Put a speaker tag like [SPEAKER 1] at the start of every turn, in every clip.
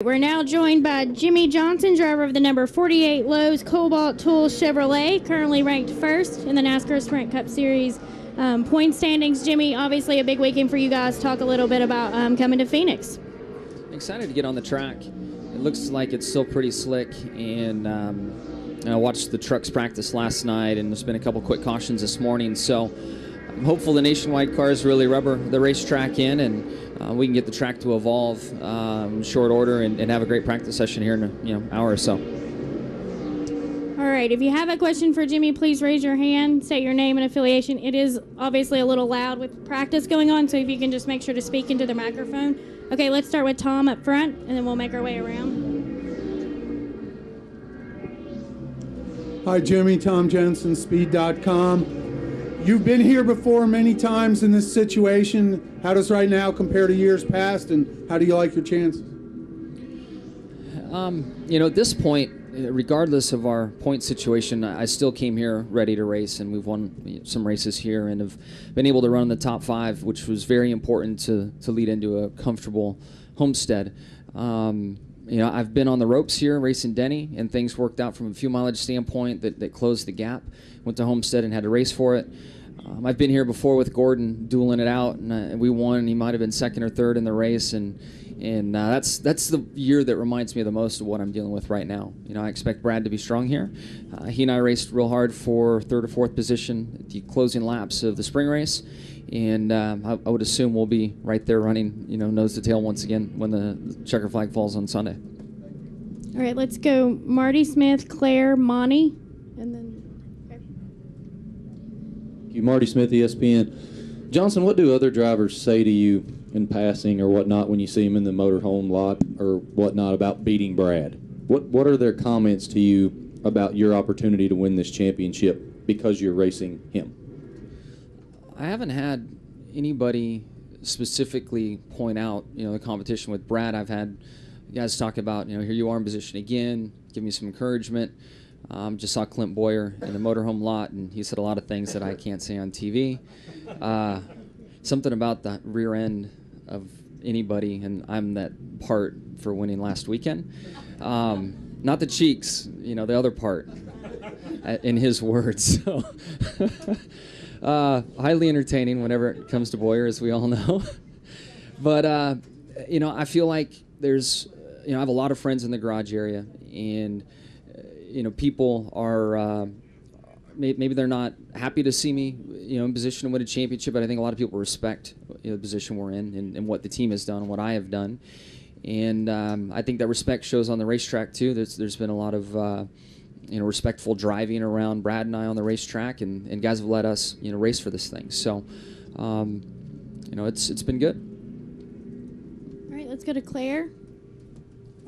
[SPEAKER 1] We're now joined by Jimmie Johnson, driver of the number 48 Lowe's Cobalt Tool Chevrolet, currently ranked first in the NASCAR Sprint Cup Series point standings. Jimmie, obviously a big weekend for you guys. Talk a little bit about coming to Phoenix.
[SPEAKER 2] Excited to get on the track. It looks like it's still pretty slick, and I watched the trucks practice last night, and there's been a couple quick cautions this morning, so I'm hopeful the nationwide cars really rubber the racetrack in, and we can get the track to evolve in short order and have a great practice session here in an hour or so.
[SPEAKER 1] All right, if you have a question for Jimmie, please raise your hand, state your name and affiliation. It is obviously a little loud with practice going on, so if you can just make sure to speak into the microphone. Okay, let's start with Tom up front, and then we'll make our way around.
[SPEAKER 3] Hi, Jimmie. Tom Jensen, Speed.com. You've been here before many times in this situation. How does right now compare to years past, and how do you like your chances?
[SPEAKER 2] At this point, regardless of our point situation, I still came here ready to race, and we've won some races here and have been able to run in the top 5, which was very important to lead into a comfortable homestead. I've been on the ropes here racing Denny, and things worked out from a fuel mileage standpoint that closed the gap. Went to Homestead and had to race for it. I've been here before with Gordon dueling it out, and we won. He might have been second or third in the race, and that's the year that reminds me the most of what I'm dealing with right now. I expect Brad to be strong here. He and I raced real hard for third or fourth position at the closing laps of the spring race, and I would assume we'll be right there running, nose to tail once again when the checker flag falls on Sunday.
[SPEAKER 1] All right, let's go Marty Smith, Claire, Monty, and then...
[SPEAKER 4] Marty Smith, ESPN. Johnson, what do other drivers say to you in passing or whatnot when you see them in the motorhome lot or whatnot about beating Brad? What are their comments to you about your opportunity to win this championship because you're racing him?
[SPEAKER 2] I haven't had anybody specifically point out, the competition with Brad. I've had guys talk about, here you are in position again, give me some encouragement. Just saw Clint Boyer in the motorhome lot, and he said a lot of things that I can't say on TV. Something about the rear end of anybody, and I'm that part for winning last weekend. Not the cheeks, the other part, in his words. So, highly entertaining whenever it comes to Boyer, as we all know. But, I feel like there's, I have a lot of friends in the garage area, and people are maybe they're not happy to see me, in position to win a championship, but I think a lot of people respect the position we're in and what the team has done and what I have done. And I think that respect shows on the racetrack, too. There's been a lot of, respectful driving around Brad and I on the racetrack, and guys have let us, race for this thing. So, it's been good.
[SPEAKER 1] All right, let's go to Claire.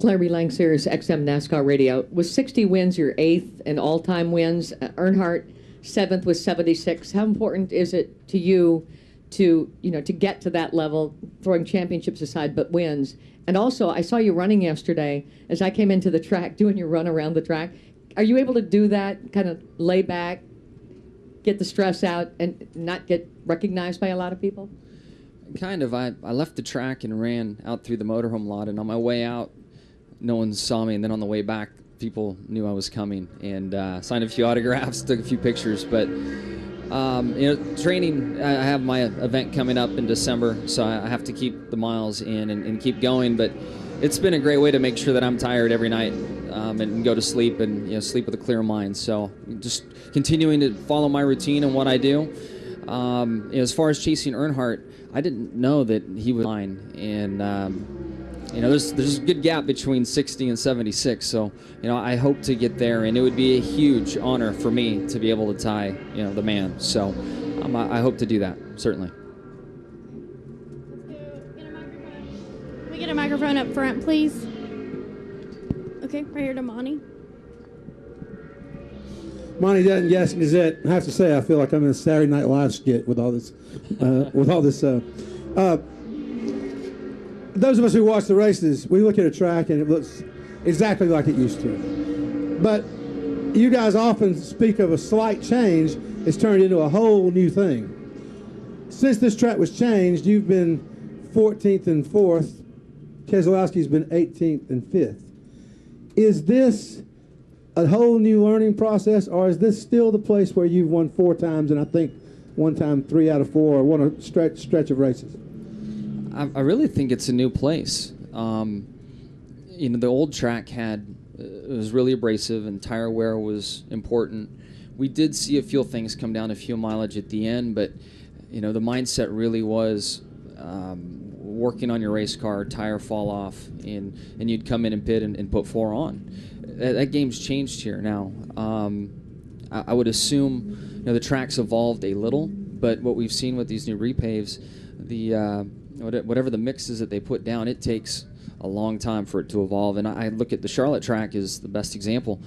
[SPEAKER 5] Claire B. Lang, Sirius XM NASCAR Radio. With 60 wins, your 8th in all-time wins. Earnhardt, 7th with 76. How important is it to you to get to that level, throwing championships aside, but wins? And also, I saw you running yesterday as I came into the track, doing your run around the track. Are you able to do that, kind of lay back, get the stress out, and not get recognized by a lot of people?
[SPEAKER 2] Kind of. I left the track and ran out through the motorhome lot, and on my way out, no one saw me, and then on the way back, people knew I was coming, and signed a few autographs, took a few pictures. But training, I have my event coming up in December, so I have to keep the miles in and keep going. But it's been a great way to make sure that I'm tired every night and go to sleep and sleep with a clear mind. So just continuing to follow my routine and what I do. As far as chasing Earnhardt, I didn't know that he was mine, and there's a good gap between 60 and 76, so I hope to get there, and it would be a huge honor for me to be able to tie the man. So I hope to do that, certainly.
[SPEAKER 1] Can we get a microphone up front, please? Okay, right here to Monty.
[SPEAKER 3] Monty doesn't guess is it. I have to say, I feel like I'm in a Saturday Night Live skit with all this. Those of us who watch the races, we look at a track and it looks exactly like it used to. But you guys often speak of a slight change. It's turned into a whole new thing. Since this track was changed, you've been 14th and 4th
[SPEAKER 6] Keselowski's been 18th and 5th. Is this a whole new learning process, or is this still the place where you've won 4 times and I think one time 3 out of 4, or won a stretch of races?
[SPEAKER 2] I really think it's a new place. The old track it was really abrasive and tire wear was important. We did see a few things come down to fuel mileage at the end, but the mindset really was working on your race car, tire fall off, and you'd come in and pit and put 4 on. That game's changed here now. I would assume the track's evolved a little, but what we've seen with these new repaves, whatever the mix is that they put down, it takes a long time for it to evolve. And I look at the Charlotte track as the best example.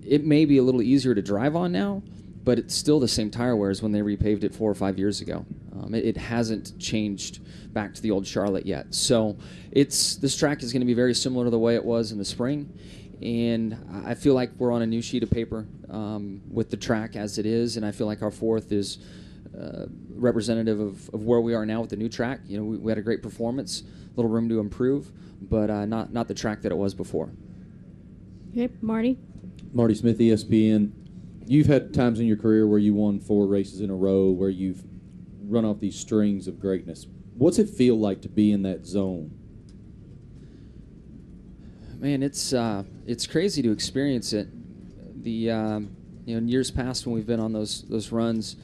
[SPEAKER 2] It may be a little easier to drive on now, but it's still the same tire wear as when they repaved it 4 or 5 years ago. It hasn't changed back to the old Charlotte yet. So this track is going to be very similar to the way it was in the spring. And I feel like we're on a new sheet of paper with the track as it is, and I feel like our 4th is representative of where we are now with the new track. We had a great performance, a little room to improve, but not the track that it was before.
[SPEAKER 1] Okay, Marty.
[SPEAKER 4] Marty Smith, ESPN. You've had times in your career where you won 4 races in a row, where you've run off these strings of greatness. What's it feel like to be in that zone?
[SPEAKER 2] Man, it's crazy to experience it. In years past when we've been on those runs,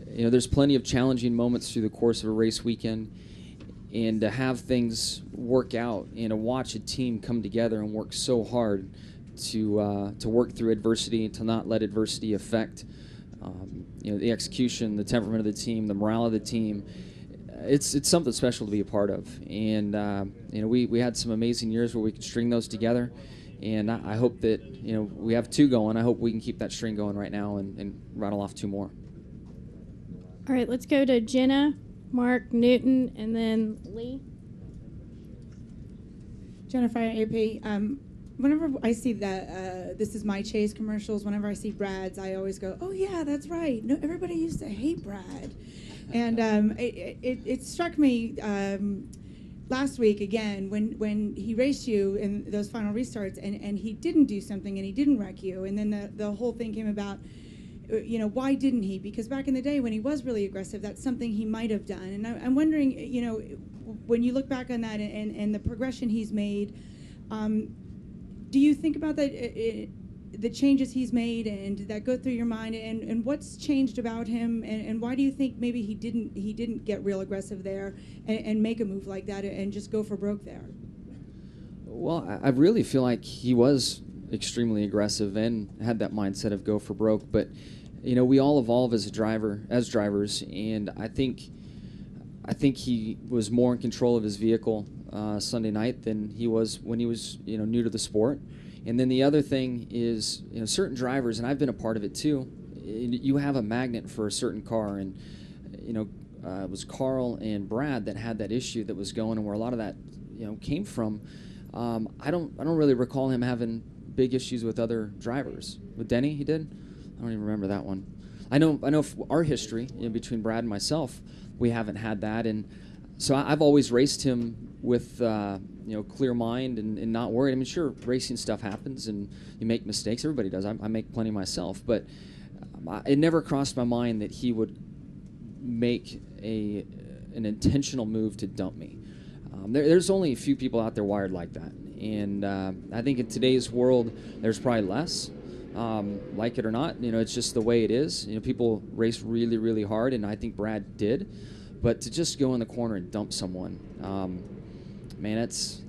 [SPEAKER 2] there's plenty of challenging moments through the course of a race weekend, and to have things work out and to watch a team come together and work so hard to work through adversity, to not let adversity affect the execution, the temperament of the team, the morale of the team. It's something special to be a part of, and we had some amazing years where we could string those together, and I hope that we have 2 going. I hope we can keep that string going right now and rattle off 2 more.
[SPEAKER 1] All right, let's go to Jenna, Mark, Newton, and then Lee.
[SPEAKER 7] Jennifer, AP. Whenever I see that This Is My Chase commercials, whenever I see Brad's, I always go, oh yeah, that's right. No, everybody used to hate Brad. And it struck me last week again when he raced you in those final restarts and he didn't do something and he didn't wreck you. And then the whole thing came about, why didn't he? Because back in the day when he was really aggressive, that's something he might have done. And I'm wondering, when you look back on that and the progression he's made, do you think about that, the changes he's made, and did that go through your mind? And what's changed about him? And why do you think maybe he didn't get real aggressive there and make a move like that and just go for broke there?
[SPEAKER 2] Well, I really feel like he was extremely aggressive and had that mindset of go for broke. But we all evolve as drivers, and I think he was more in control of his vehicle Sunday night than he was when he was new to the sport. And then the other thing is certain drivers, and I've been a part of it too, you have a magnet for a certain car, and it was Carl and Brad that had that issue that was going, and where a lot of that came from. I don't really recall him having big issues with other drivers. With Denny, he did? I don't even remember that one. I know our history between Brad and myself, we haven't had that, and so I've always raced him with clear mind and not worried. I mean, sure, racing stuff happens and you make mistakes. Everybody does. I make plenty myself, but it never crossed my mind that he would make an intentional move to dump me. There's only a few people out there wired like that, and I think in today's world, there's probably less. Like it or not, it's just the way it is. People race really, really hard, and I think Brad did. But to just go in the corner and dump someone, man, that's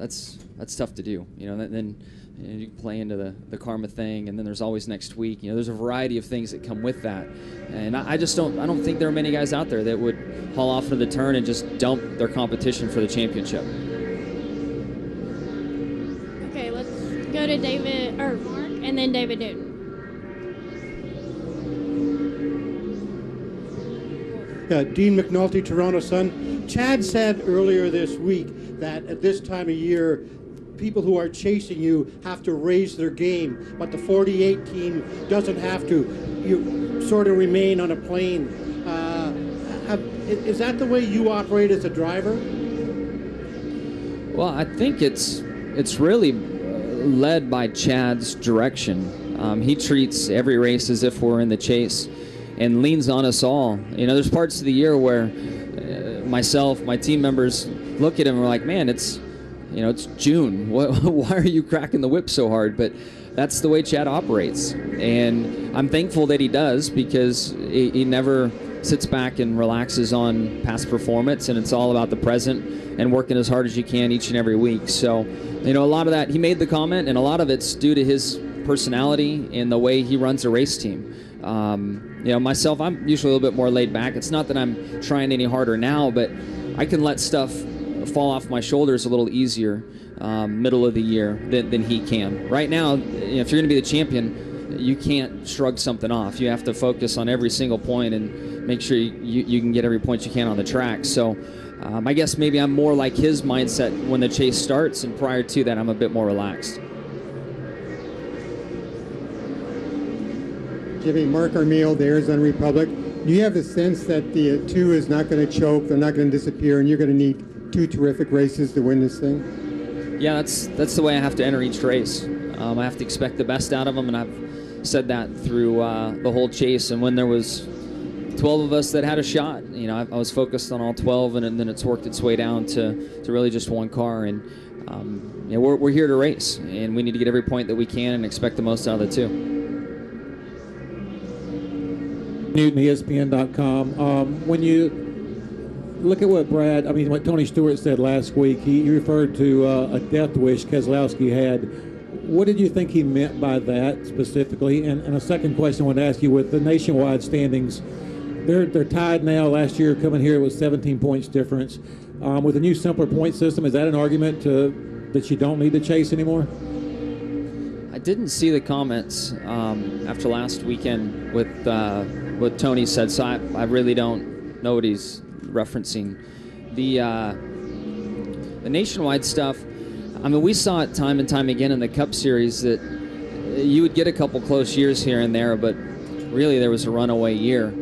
[SPEAKER 2] tough to do. Then you can play into the karma thing, and then there's always next week. There's a variety of things that come with that, and I don't think there are many guys out there that would haul off for the turn and just dump their competition for the championship.
[SPEAKER 1] Okay, let's go to David or Mark, and then David Newton.
[SPEAKER 8] Dean McNulty, Toronto Sun. Chad said earlier this week that at this time of year, people who are chasing you have to raise their game, but the 48 team doesn't have to. You sort of remain on a plane. Is that the way you operate as a driver?
[SPEAKER 2] Well, I think it's really led by Chad's direction. He treats every race as if we're in the chase and leans on us all. You know, there's parts of the year where myself, my team members look at him and we're like, man, it's June. Why are you cracking the whip so hard? But that's the way Chad operates. And I'm thankful that he does, because he never sits back and relaxes on past performance, and it's all about the present and working as hard as you can each and every week. So, a lot of that, he made the comment, and a lot of it's due to his personality and the way he runs a race team. Myself, I'm usually a little bit more laid back. It's not that I'm trying any harder now, but I can let stuff fall off my shoulders a little easier middle of the year than he can. Right now, if you're going to be the champion, you can't shrug something off. You have to focus on every single point and make sure you can get every point you can on the track. So I guess maybe I'm more like his mindset when the chase starts, and prior to that, I'm a bit more relaxed.
[SPEAKER 9] Jimmy, Mark Armiel, the Arizona Republic. Do you have the sense that the 2 is not going to choke, they're not going to disappear, and you're going to need 2 terrific races to win this thing?
[SPEAKER 2] Yeah, that's the way I have to enter each race. I have to expect the best out of them, and I've said that through the whole chase. And when there was 12 of us that had a shot, I was focused on all 12, and then it's worked its way down to really just one car. And we're here to race, and we need to get every point that we can and expect the most out of the 2.
[SPEAKER 10] Newton, ESPN.com. When you look at what Tony Stewart said last week, he referred to a death wish Keselowski had. What did you think he meant by that specifically? And a second question I want to ask you, with the nationwide standings, they're tied now. Last year coming here, it was 17 points difference. With a new simpler point system, is that an argument that you don't need to chase anymore?
[SPEAKER 2] I didn't see the comments after last weekend with what Tony said, so I really don't know what he's referencing. The nationwide stuff, we saw it time and time again in the Cup Series that you would get a couple close years here and there, but really there was a runaway year.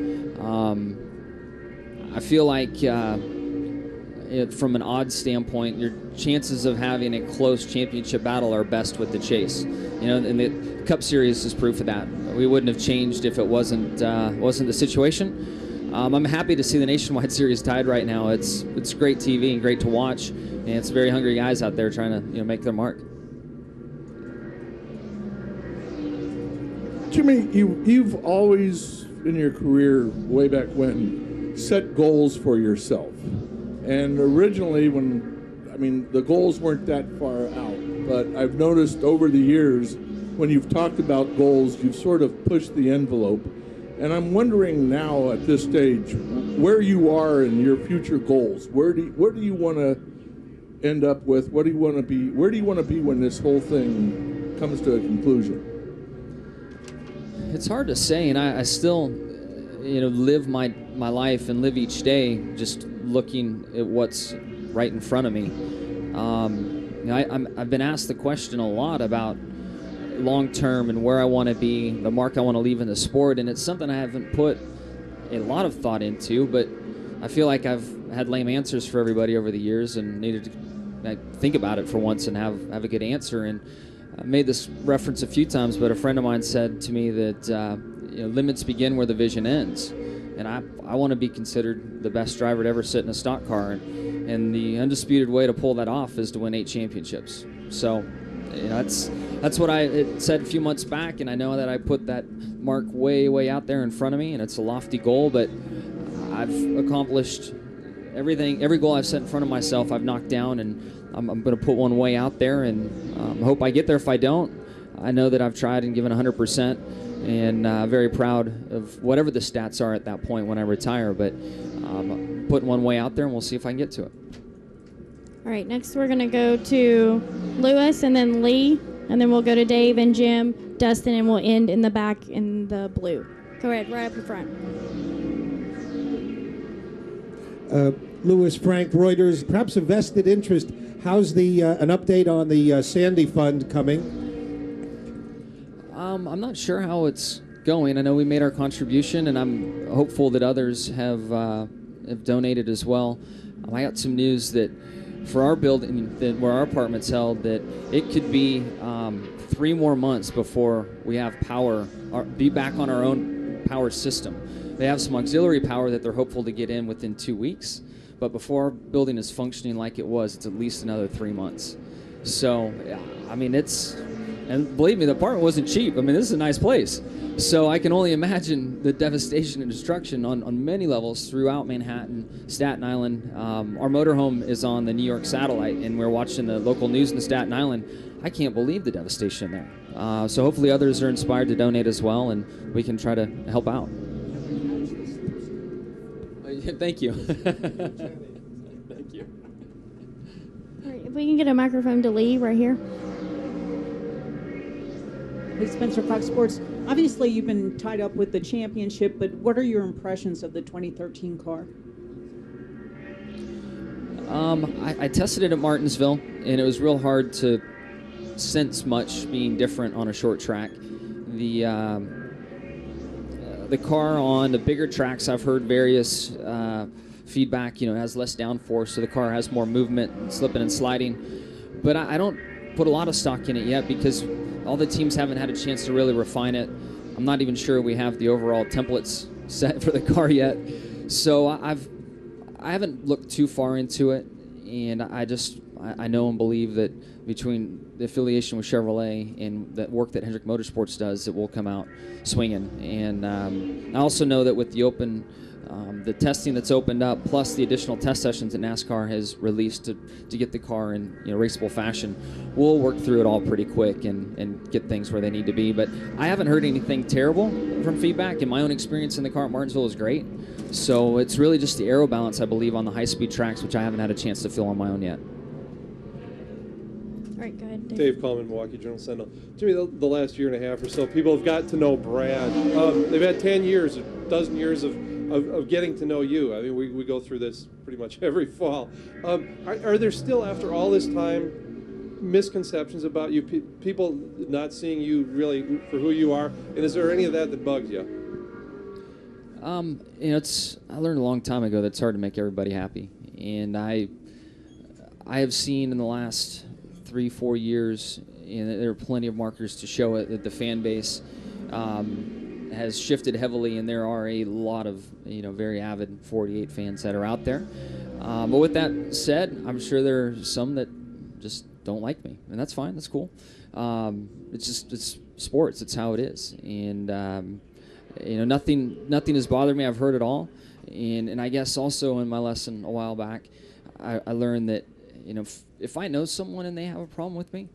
[SPEAKER 2] I feel like from an odds standpoint, your chances of having a close championship battle are best with the chase. And the Cup Series is proof of that. We wouldn't have changed if it wasn't the situation. I'm happy to see the Nationwide Series tied right now. It's great TV and great to watch, and it's very hungry guys out there trying to make their mark.
[SPEAKER 11] Jimmy, you've always in your career, way back when, set goals for yourself. And originally, the goals weren't that far out, but I've noticed over the years, when you've talked about goals, you've sort of pushed the envelope. And I'm wondering now at this stage, where you are in your future goals. Where do you want to end up with? What do you want to be? Where do you want to be when this whole thing comes to a conclusion?
[SPEAKER 2] It's hard to say, and I still, live my life and live each day just looking at what's right in front of me. I've been asked the question a lot about long term and where I want to be, the mark I want to leave in the sport, and it's something I haven't put a lot of thought into, but I feel like I've had lame answers for everybody over the years and needed to think about it for once and have a good answer. And I made this reference a few times, but a friend of mine said to me that limits begin where the vision ends. And I want to be considered the best driver to ever sit in a stock car. And the undisputed way to pull that off is to win 8 championships. So that's what I said a few months back, and I know that I put that mark way, way out there in front of me, and it's a lofty goal, but I've accomplished everything. Every goal I've set in front of myself, I've knocked down, and I'm going to put one way out there, and hope I get there. If I don't, I know that I've tried and given 100%, and very proud of whatever the stats are at that point when I retire, but putting one way out there, and we'll see if I can get to it.
[SPEAKER 1] All right, next we're going to go to Lewis and then Lee, and then we'll go to Dave and Jim, Dustin, and we'll end in the back in the blue. Go ahead, right up in front.
[SPEAKER 12] Lewis, Frank, Reuters, perhaps a vested interest. How's an update on the Sandy Fund coming?
[SPEAKER 2] I'm not sure how it's going. I know we made our contribution, and I'm hopeful that others have donated as well. I got some news that for our building, where our apartment's held, that it could be 3 more months before we have power, or be back on our own power system. They have some auxiliary power that they're hopeful to get in within 2 weeks, but before our building is functioning like it was, it's at least another 3 months. So, I mean, and believe me, the apartment wasn't cheap. I mean, this is a nice place. So I can only imagine the devastation and destruction on many levels throughout Manhattan, Staten Island. Our motorhome is on the New York satellite, and we're watching the local news in Staten Island. I can't believe the devastation there. So hopefully others are inspired to donate as well, and we can try to help out. Thank you. Thank you.
[SPEAKER 1] All right, if we can get a microphone to Lee right here.
[SPEAKER 13] Hey, Spencer, Fox Sports. Obviously, you've been tied up with the championship, but what are your impressions of the 2013 car?
[SPEAKER 2] I tested it at Martinsville, and it was real hard to sense much being different on a short track. The car on the bigger tracks, I've heard various feedback. It has less downforce, so the car has more movement, and slipping and sliding. But I don't put a lot of stock in it yet because all the teams haven't had a chance to really refine it. I'm not even sure we have the overall templates set for the car yet. So I haven't looked too far into it, and I know and believe that between the affiliation with Chevrolet and the work that Hendrick Motorsports does, it will come out swinging. And I also know that with the testing that's opened up, plus the additional test sessions that NASCAR has released to get the car in raceable fashion, we'll work through it all pretty quick and get things where they need to be. But I haven't heard anything terrible from feedback, and my own experience in the car at Martinsville is great. So it's really just the aero balance, I believe, on the high-speed tracks, which I haven't had a chance to feel on my own yet.
[SPEAKER 1] All right, go ahead,
[SPEAKER 14] Dave Coleman, Milwaukee Journal-Sentinel. Jimmy, the last year and a half or so, people have got to know Brad. They've had 10 years, a dozen years of getting to know you. I mean, we go through this pretty much every fall. Are there still, after all this time, misconceptions about you, people not seeing you really for who you are? And is there any of that bugs you?
[SPEAKER 2] I learned a long time ago that it's hard to make everybody happy. And I have seen in the last 3-4 years, there are plenty of markers to show it, that the fan base has shifted heavily, and there are a lot of very avid 48 fans that are out there. But with that said, I'm sure there are some that just don't like me, and that's fine. That's cool. It's sports. It's how it is, and nothing has bothered me. I've heard it all, and I guess also in my lesson a while back, I learned that if I know someone and they have a problem with me,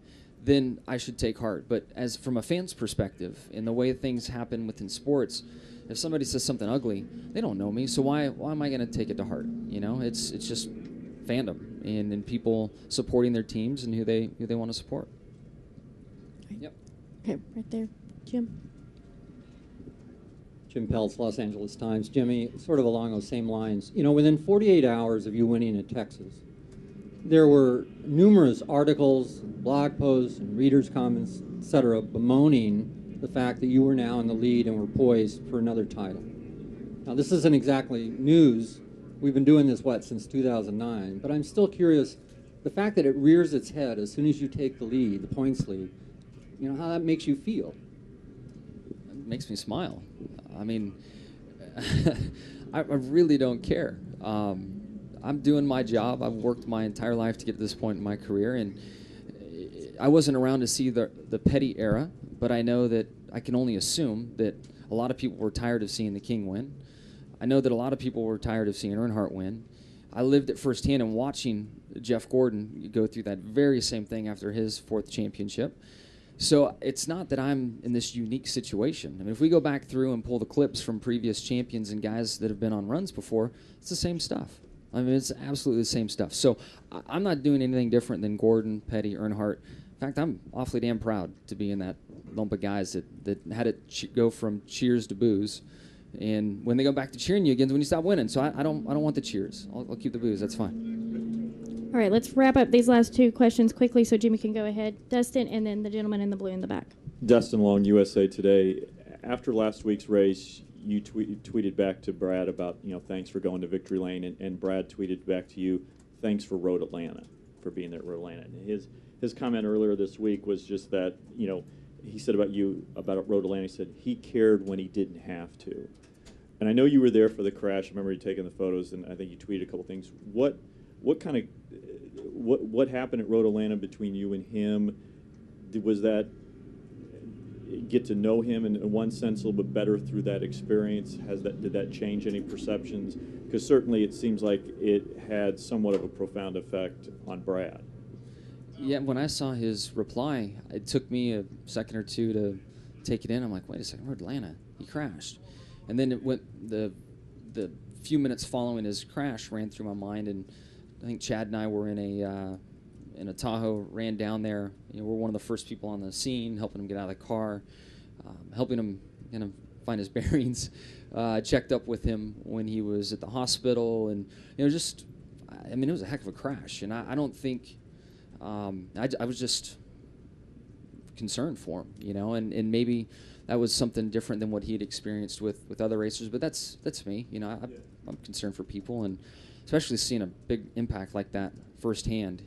[SPEAKER 2] then I should take heart. But as from a fan's perspective, in the way things happen within sports, if somebody says something ugly, they don't know me, so why am I going to take it to heart? It's just fandom and people supporting their teams and who they want to support. Yep.
[SPEAKER 1] Okay, right there, Jim.
[SPEAKER 15] Jim Peltz, Los Angeles Times. Jimmy, sort of along those same lines, within 48 hours of you winning in Texas, there were numerous articles, blog posts, and readers' comments, etc., bemoaning the fact that you were now in the lead and were poised for another title. Now, this isn't exactly news. We've been doing this, since 2009? But I'm still curious, the fact that it rears its head as soon as you take the lead, the points lead, how that makes you feel.
[SPEAKER 2] It makes me smile. I mean, I really don't care. I'm doing my job. I've worked my entire life to get to this point in my career, and I wasn't around to see the Petty era, but I know that I can only assume that a lot of people were tired of seeing the King win. I know that a lot of people were tired of seeing Earnhardt win. I lived it firsthand and watching Jeff Gordon go through that very same thing after his 4th championship. So it's not that I'm in this unique situation. I mean, if we go back through and pull the clips from previous champions and guys that have been on runs before, it's the same stuff. I mean, it's absolutely the same stuff. So I'm not doing anything different than Gordon, Petty, Earnhardt. In fact, I'm awfully damn proud to be in that lump of guys that had it go from cheers to boos. And when they go back to cheering you again is when you stop winning. So I don't want the cheers. I'll keep the boos. That's fine.
[SPEAKER 1] All right, let's wrap up these last 2 questions quickly so Jimmy can go ahead. Dustin, and then the gentleman in the blue in the back.
[SPEAKER 16] Dustin Long, USA Today. After last week's race, you tweeted back to Brad about, thanks for going to Victory Lane, and Brad tweeted back to you, thanks for Road Atlanta. for being there at Road Atlanta. And his comment earlier this week was just that, he said about you, about Road Atlanta, he said he cared when he didn't have to. And I know you were there for the crash. I remember you taking the photos, and I think you tweeted a couple things. What happened at Road Atlanta between you and him? Was that get to know him in one sense a little bit better through that experience? Did that change any perceptions? Because certainly it seems like it had somewhat of a profound effect on Brad.
[SPEAKER 2] Yeah, when I saw his reply, it took me a second or two to take it in. I'm like, wait a second, Road Atlanta, he crashed. And then it went, the few minutes following his crash ran through my mind, and I think Chad and I were in a Tahoe, ran down there. We're one of the first people on the scene, helping him get out of the car, helping him find his bearings. Checked up with him when he was at the hospital, and it was a heck of a crash. And I don't think I was just concerned for him, and maybe that was something different than what he had experienced with other racers. But that's me, I'm concerned for people, and especially seeing a big impact like that firsthand.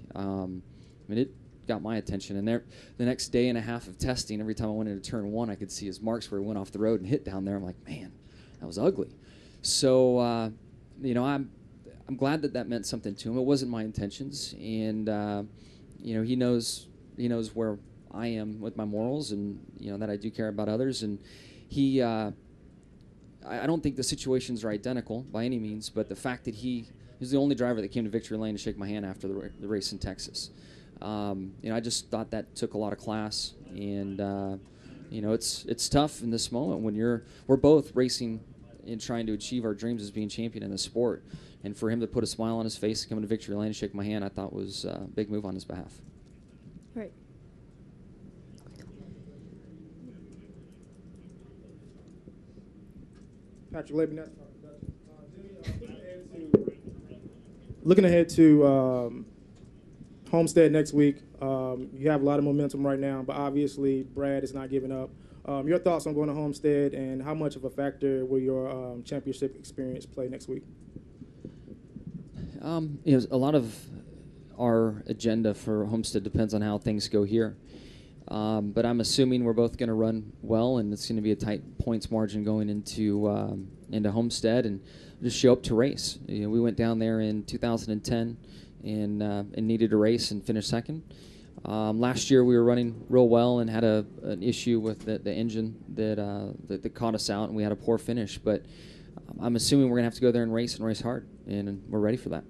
[SPEAKER 2] It got my attention. And the next day and a half of testing, every time I went into turn one, I could see his marks where he went off the road and hit down there. I'm like, man, that was ugly. So, I'm glad that meant something to him. It wasn't my intentions, and he knows where I am with my morals, and that I do care about others. And he, I don't think the situations are identical by any means, but the fact that he was the only driver that came to victory lane to shake my hand after the race in Texas. I just thought that took a lot of class, and it's tough in this moment when we're both racing and trying to achieve our dreams as being champion in the sport, and for him to put a smile on his face and come to victory lane and shake my hand, I thought was a big move on his behalf.
[SPEAKER 1] Right.
[SPEAKER 17] Patrick Laban, looking ahead to Homestead next week. You have a lot of momentum right now, but obviously Brad is not giving up. Your thoughts on going to Homestead, and how much of a factor will your championship experience play next week?
[SPEAKER 2] A lot of our agenda for Homestead depends on how things go here. But I'm assuming we're both going to run well, and it's going to be a tight points margin going into Homestead, and just show up to race. We went down there in 2010 and needed a race and finished second. Last year we were running real well and had an issue with the engine that caught us out, and we had a poor finish. But I'm assuming we're going to have to go there and race hard, and we're ready for that.